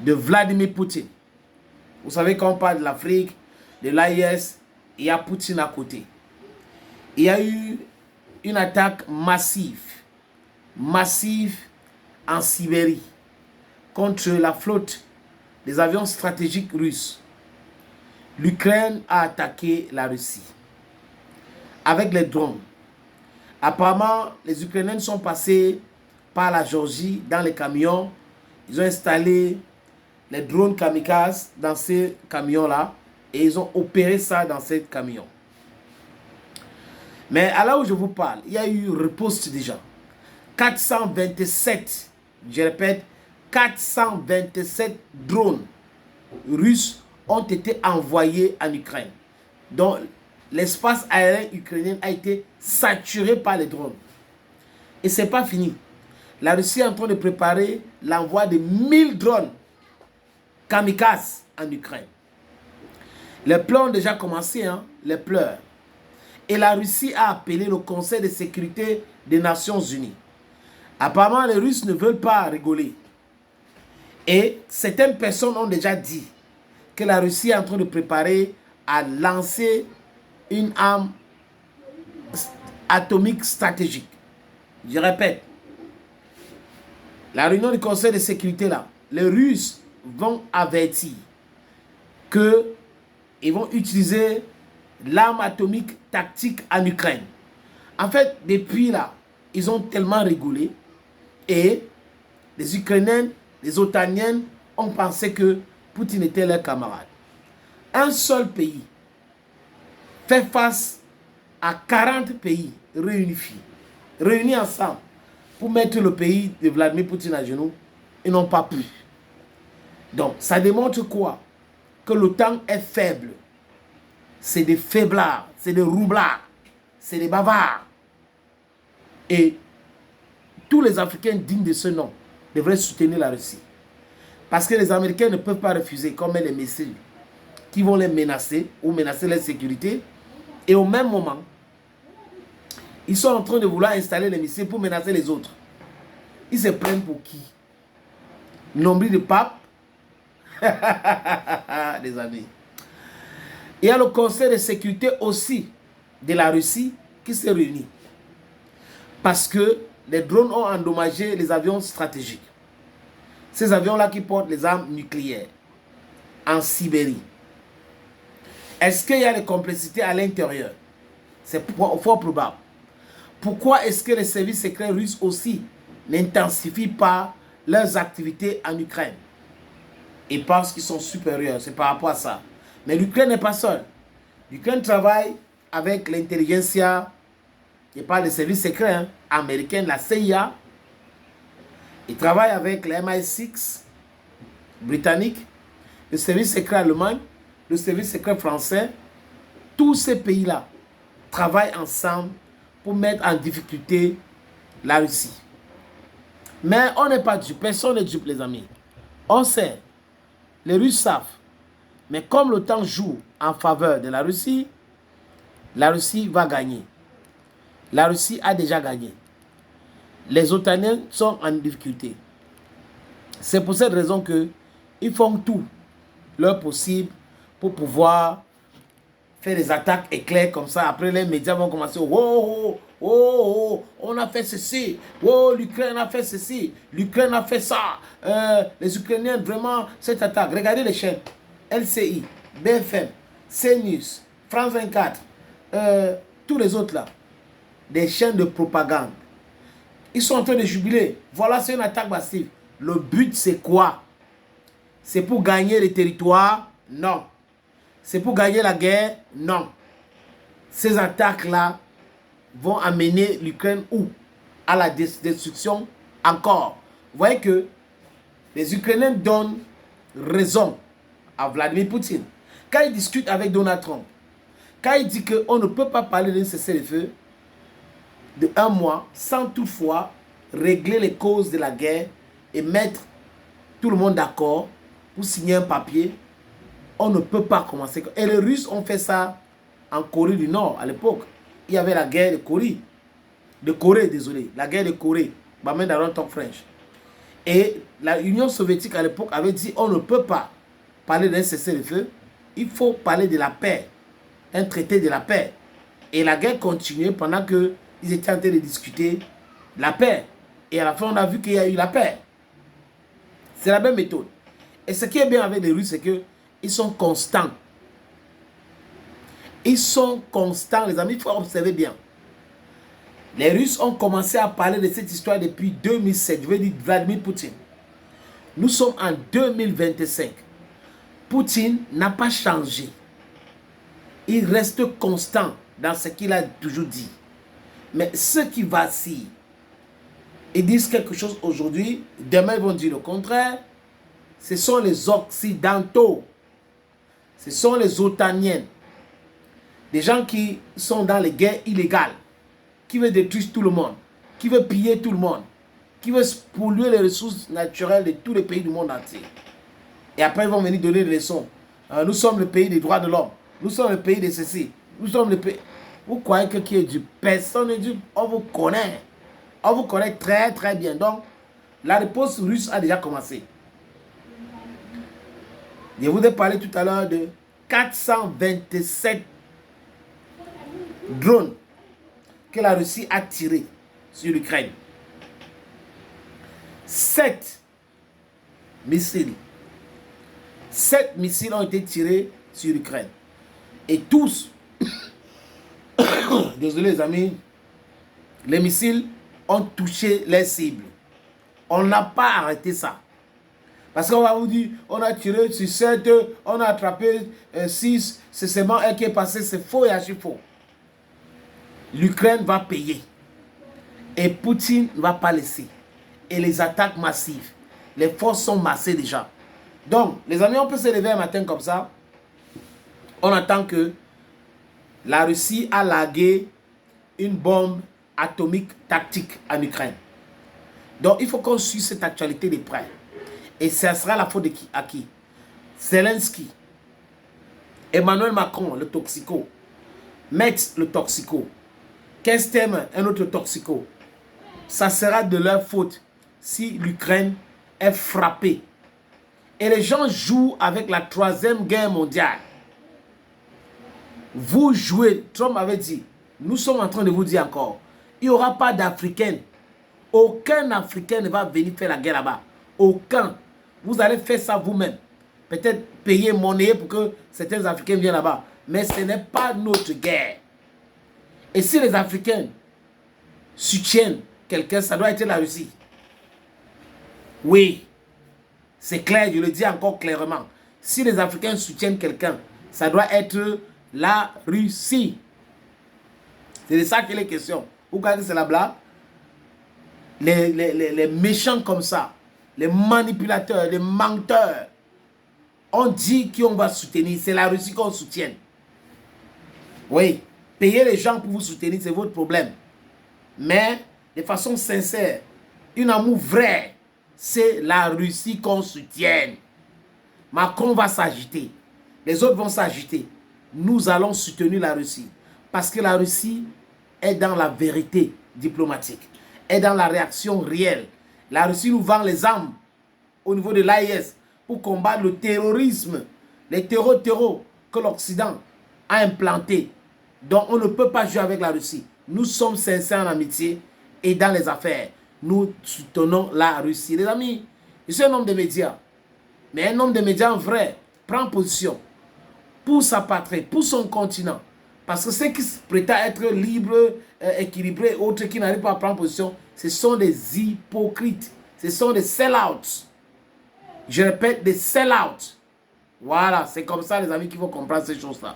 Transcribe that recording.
de Vladimir Poutine. Vous savez, quand on parle de l'Afrique, de l'AIS, il y a Poutine à côté. Il y a eu une attaque massive en Sibérie contre la flotte des avions stratégiques russes. L'Ukraine a attaqué la Russie avec les drones. Apparemment, les Ukrainiens sont passés par la Géorgie dans les camions. Ils ont installé les drones kamikazes dans ces camions-là et ils ont opéré ça dans ces camions. Mais à là où je vous parle, il y a eu riposte déjà. 427, je répète, 427 drones russes ont été envoyés en Ukraine. Donc, l'espace aérien ukrainien a été saturé par les drones. Et ce n'est pas fini. La Russie est en train de préparer l'envoi de 1000 drones kamikazes en Ukraine. Les plans ont déjà commencé, les pleurs. Et la Russie a appelé le Conseil de sécurité des Nations Unies. Apparemment, les Russes ne veulent pas rigoler. Et certaines personnes ont déjà dit que la Russie est en train de préparer à lancer une arme atomique stratégique. Je répète, la réunion du Conseil de sécurité là, les Russes vont avertir qu'ils vont utiliser l'arme atomique tactique en Ukraine. En fait, depuis là, ils ont tellement rigolé et les Ukrainiens, les Otaniens ont pensé que Poutine était leur camarade. Un seul pays fait face à 40 pays réunis ensemble pour mettre le pays de Vladimir Poutine à genoux. Ils n'ont pas pu. Donc, ça démontre quoi? Que l'OTAN est faible. C'est des faiblards, c'est des roublards, c'est des bavards. Et tous les Africains dignes de ce nom devraient soutenir la Russie. Parce que les Américains ne peuvent pas refuser, comme les missiles, qui vont les menacer ou menacer leur sécurité. Et au même moment, ils sont en train de vouloir installer les missiles pour menacer les autres. Ils se prennent pour qui? Nombril de pape? Les amis. Il y a le Conseil de sécurité aussi de la Russie qui s'est réuni. Parce que les drones ont endommagé les avions stratégiques. Ces avions-là qui portent les armes nucléaires en Sibérie. Est-ce qu'il y a des complexités à l'intérieur? C'est fort probable. Pourquoi est-ce que les services secrets russes aussi n'intensifient pas leurs activités en Ukraine? Ils pensent qu'ils sont supérieurs, c'est par rapport à ça. Mais l'Ukraine n'est pas seule. L'Ukraine travaille avec l'intelligentsia, je parle des services secrets américains, la CIA. Ils travaillent avec les MI6 britanniques, le service secret allemand, le service secret français. Tous ces pays-là travaillent ensemble pour mettre en difficulté la Russie. Mais on n'est pas dupe, personne n'est dupe, les amis. On sait, les Russes savent. Mais comme l'OTAN joue en faveur de la Russie va gagner. La Russie a déjà gagné. Les Otaniens sont en difficulté. C'est pour cette raison qu'ils font tout leur possible pour pouvoir faire des attaques éclairs comme ça. Après, les médias vont commencer. On a fait ceci. Oh, l'Ukraine a fait ceci. L'Ukraine a fait ça. Les Ukrainiens, vraiment, cette attaque. Regardez les chaînes. LCI, BFM, CNews, France 24, tous les autres là. Des chaînes de propagande. Ils sont en train de jubiler. Voilà, c'est une attaque massive. Le but, c'est quoi? C'est pour gagner les territoires? Non. C'est pour gagner la guerre? Non. Ces attaques-là vont amener l'Ukraine où? À la destruction encore. Vous voyez que les Ukrainiens donnent raison à Vladimir Poutine. Quand il discute avec Donald Trump, quand il dit qu'on ne peut pas parler d'un cessez-le-feu de 1 mois sans toutefois régler les causes de la guerre et mettre tout le monde d'accord pour signer un papier, on ne peut pas commencer. Et les Russes ont fait ça en Corée du Nord à l'époque. Il y avait la guerre de Corée. La guerre de Corée. But I don't talk French. Et l'Union soviétique à l'époque avait dit on ne peut pas parler d'un cessez-le-feu, il faut parler de la paix, un traité de la paix. Et la guerre continuait pendant qu'ils étaient en train de discuter la paix. Et à la fin, on a vu qu'il y a eu la paix. C'est la même méthode. Et ce qui est bien avec les Russes, c'est qu'ils sont constants. Ils sont constants, les amis, il faut observer bien. Les Russes ont commencé à parler de cette histoire depuis 2007, je veux dire Vladimir Poutine. Nous sommes en 2025. Poutine n'a pas changé. Il reste constant dans ce qu'il a toujours dit. Mais ceux qui vacillent, ils disent quelque chose aujourd'hui, demain ils vont dire le contraire. Ce sont les Occidentaux. Ce sont les Otaniens. Des gens qui sont dans les guerres illégales, qui veulent détruire tout le monde, qui veulent piller tout le monde, qui veulent polluer les ressources naturelles de tous les pays du monde entier. Et après, ils vont venir donner des leçons. Nous sommes le pays des droits de l'homme. Nous sommes le pays de ceci. Nous sommes le pays... Vous croyez que qui est du personne n'est du... On vous connaît. On vous connaît très très bien. Donc, la réponse russe a déjà commencé. Je vous ai parlé tout à l'heure de 427 drones que la Russie a tirés sur l'Ukraine. 7 missiles. 7 missiles ont été tirés sur l'Ukraine. Et tous, désolé les amis, les missiles ont touché les cibles. On n'a pas arrêté ça. Parce qu'on va vous dire, on a tiré sur 7, on a attrapé 6, c'est seulement un qui est passé, c'est faux et archi faux. L'Ukraine va payer. Et Poutine ne va pas laisser. Et les attaques massives, les forces sont massées déjà. Donc, les amis, on peut se lever un matin comme ça. On attend que la Russie a largué une bombe atomique tactique en Ukraine. Donc, il faut qu'on suive cette actualité de près. Et ça sera la faute de qui, à qui? Zelensky, Emmanuel Macron, le toxico, Metz, le toxico, Kestem, un autre toxico. Ça sera de leur faute si l'Ukraine est frappée. Et les gens jouent avec la 3e guerre mondiale. Vous jouez, Trump avait dit, nous sommes en train de vous dire encore, il n'y aura pas d'Africains. Aucun Africain ne va venir faire la guerre là-bas. Aucun. Vous allez faire ça vous-même. Peut-être payer monnaie pour que certains Africains viennent là-bas. Mais ce n'est pas notre guerre. Et si les Africains soutiennent quelqu'un, ça doit être la Russie. Oui. C'est clair, je le dis encore clairement. Si les Africains soutiennent quelqu'un, ça doit être la Russie. C'est de ça qu'il est question. Vous croyez que c'est la blague? Les méchants comme ça, les manipulateurs, les menteurs, on dit qu'on va soutenir. C'est la Russie qu'on soutient. Oui, payer les gens pour vous soutenir, c'est votre problème. Mais de façon sincère, un amour vrai, c'est la Russie qu'on soutient. Macron va s'agiter. Les autres vont s'agiter. Nous allons soutenir la Russie. Parce que la Russie est dans la vérité diplomatique. Est dans la réaction réelle. La Russie nous vend les armes au niveau de l'AIS pour combattre le terrorisme. Les terreaux que l'Occident a implantés. Donc on ne peut pas jouer avec la Russie. Nous sommes sincères en amitié et dans les affaires. Nous soutenons la Russie. Les amis, je suis un homme de médias. Mais un homme de médias vrai prend position pour sa patrie, pour son continent. Parce que ceux qui prétendent être libres, équilibrés, autres qui n'arrivent pas à prendre position, ce sont des hypocrites. Ce sont des sell-outs. Je répète, des sell-outs. Voilà, c'est comme ça les amis qu'il faut comprendre ces choses-là.